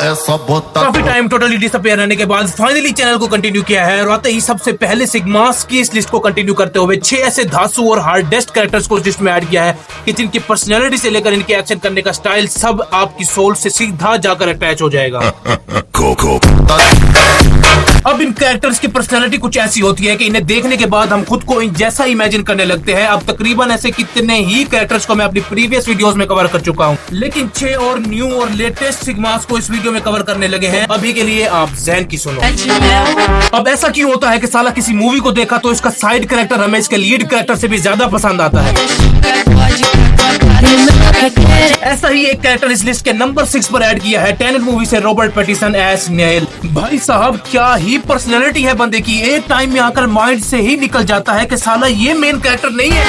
ऐसा बोता। काफी टाइम टोटली डिसअपियर रहने के बाद फाइनली चैनल को कंटिन्यू किया है और आते ही सबसे पहले सिग्मास की इस लिस्ट को कंटिन्यू करते हुए 6 ऐसे धांसू और हार्डेस्ट कैरेक्टर्स को इस लिस्ट में ऐड किया है कि जिनकी पर्सनैलिटी से लेकर इनके एक्शन करने का स्टाइल सब आपकी सोल से सीधा जाकर अटैच हो जाएगा। अब इन कैरेक्टर्स की पर्सनालिटी कुछ ऐसी होती है कि इन्हें देखने के बाद हम खुद को इन जैसा इमेजिन करने लगते हैं। अब तकरीबन ऐसे कितने ही कैरेक्टर्स को मैं अपनी प्रीवियस वीडियोस में कवर कर चुका हूं, लेकिन 6 और न्यू और लेटेस्ट सिग्मास को इस वीडियो में कवर करने लगे हैं। अभी के लिए आप ज़हन की सुनो। अब ऐसा क्यों होता है कि साला किसी मूवी को देखा तो इसका साइड कैरेक्टर हमें इसके लीड कैरेक्टर से भी ज्यादा पसंद आता है। ऐसा ही एक कैरेक्टर इस लिस्ट के नंबर 6 पर ऐड किया है टेनेट मूवी से रॉबर्ट पैटिसन एज नेल। भाई साहब क्या ही पर्सनैलिटी है बंदे की, एक टाइम में आकर माइंड से ही निकल जाता है कि साला ये मेन कैरेक्टर नहीं है।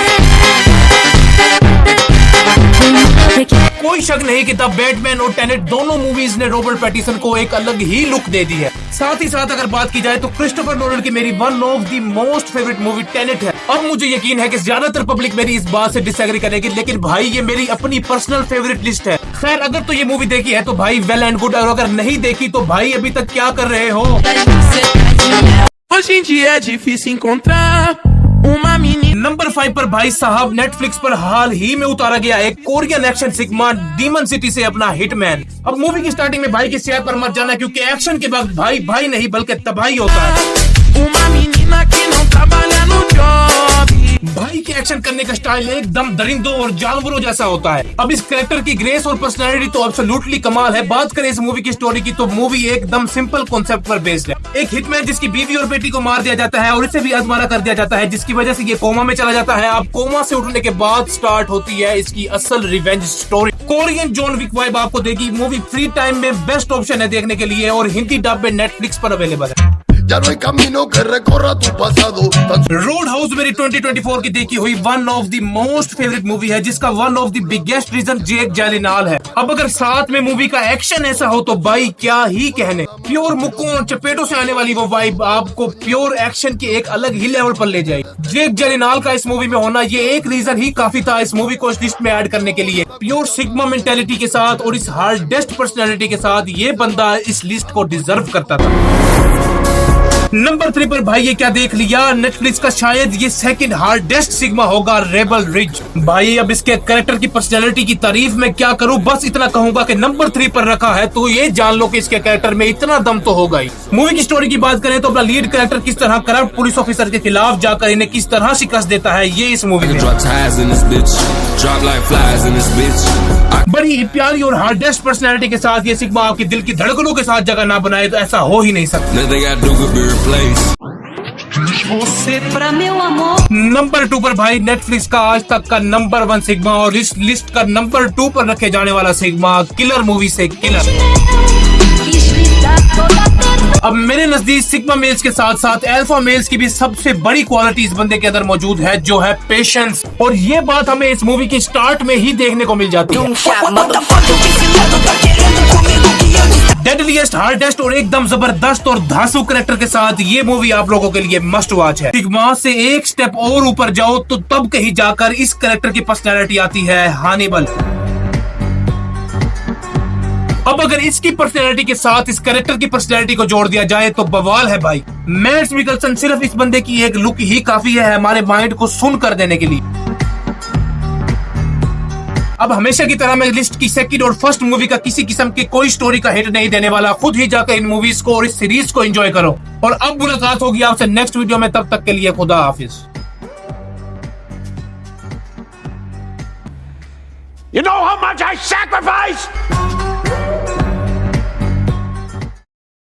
कोई शक नहीं कि द बैटमैन और टेनेट दोनों मूवीज ने रॉबर्ट पैटिसन को एक अलग ही लुक दे दी है। साथ ही साथ अगर बात की जाए तो क्रिस्टोफर नोलन की मेरी one of the most favourite movie Tenet है। अब मुझे यकीन है कि ज्यादातर पब्लिक मेरी इस बात से डिसएग्री करेगी, लेकिन भाई ये मेरी अपनी पर्सनल फेवरेट लिस्ट है। खैर अगर तो ये मूवी देखी है तो भाई वेल एंड गुड, और अगर नहीं देखी तो भाई अभी तक क्या कर रहे हो। नंबर 5 पर भाई साहब नेटफ्लिक्स पर हाल ही में उतारा गया एक Korean action sigma demon city से अपना हिटमैन। अब मूवी की स्टार्टिंग में भाई की सेहत पर मत जाना, क्योंकि एक्शन के बाद भाई नहीं बल्कि तबाही होता है। भाई के एक्शन करने का स्टाइल एकदम दरिंदों और जानवरों जैसा होता है। अब इस कैरेक्टर की ग्रेस और पर्सनैलिटी तो एब्सोल्युटली कमाल है। बात करें इस मूवी की स्टोरी की तो मूवी एकदम सिंपल कॉन्सेप्ट पर बेस्ड है। एक हिटमैन जिसकी बीवी और बेटी को मार दिया जाता है और इसे भी अधमरा कर दिया जाता है, जिसकी वजह से ये कोमा में चला जाता है। अब कोमा से उठने के बाद स्टार्ट होती है इसकी असल revenge story. Korean John Wick vibe आपको देगी। मूवी फ्री टाइम में बेस्ट ऑप्शन है देखने के लिए और हिंदी डब में नेटफ्लिक्स पर अवेलेबल है। रोड हाउस मेरी 2024 की देखी हुई one of the most favourite movie है, जिसका one of the biggest reason Jake Gyllenhaal है। अब अगर साथ में मूवी का एक्शन ऐसा हो तो भाई क्या ही कहने। प्योर मुक्कों और चपेटों से आने वाली वो वाइब आपको प्योर एक्शन के एक अलग ही लेवल पर ले जाएगी। जेक गैलिनहॉल का इस मूवी में होना ये एक रीजन ही काफी था इस मूवी को इस लिस्ट में ऐड करने के लिए। प्योर सिग्मा मेंटेलिटी के साथ और इस हार्डेस्ट पर्सनैलिटी के साथ ये बंदा इस लिस्ट को डिजर्व करता था। नंबर 3 पर भाई ये क्या देख लिया, नेटफ्लिक्स का शायद ये सेकंड हार्डेस्ट सिग्मा होगा रेबल रिज। भाई अब इसके कैरेक्टर की पर्सनैलिटी की तारीफ मैं क्या करूं, बस इतना कहूंगा कि नंबर 3 पर रखा है तो ये जान लो कि इसके कैरेक्टर में इतना दम तो होगा ही। मूवी की स्टोरी की बात करें तो अपना लीड कैरेक्टर किस तरह करप्ट पुलिस ऑफिसर के खिलाफ जाकर इन्हें किस तरह शिकस्त देता है ये इस मूवी में। बड़ी प्यारी और हार्डेस्ट पर्सनैलिटी के साथ ये सिग्मा आपके दिल की धड़कनों के साथ जगह ना बनाए तो ऐसा हो ही नहीं सकता। नंबर 2 पर भाई नेटफ्लिक्स का आज तक का नंबर 1 सिग्मा और इस लिस्ट का नंबर 2 पर रखे जाने वाला सिग्मा किलर मूवी से किलर। अब मेरे नजदीक सिग्मा मेल्स के साथ साथ अल्फा मेल्स की भी सबसे बड़ी क्वालिटी इस बंदे के अंदर मौजूद है, जो है पेशेंस। और ये बात हमें इस मूवी के स्टार्ट में ही देखने को मिल जाती है। डेडलीस्ट, हार्डेस्ट और एकदम जबरदस्त और धांसू कैरेक्टर के साथ ये मूवी आप लोगों के लिए मस्ट वॉच है। सिग्मा से एक स्टेप और ऊपर जाओ तो तब कहीं जाकर इस कैरेक्टर की पर्सनैलिटी आती है हानिबल। अब अगर इसकी पर्सनैलिटी के साथ इस कैरेक्टर की पर्सनैलिटी को जोड़ दिया जाए तो बवाल है भाई। मैड्स मिकल्सन सिर्फ इस बंदे की एक लुक ही काफी है हमारे माइंड को सुन कर देने के लिए। अब हमेशा की तरह मैं लिस्ट की सेकंड और फर्स्ट मूवी का किसी किस्म की कोई स्टोरी का हिट नहीं देने वाला। खुद ही जाकर इन मूवीज को और इस सीरीज को एंजॉय करो। और अब मुलाकात होगी आपसे नेक्स्ट वीडियो में, तब तक के लिए खुदा हाफिज। You know how much I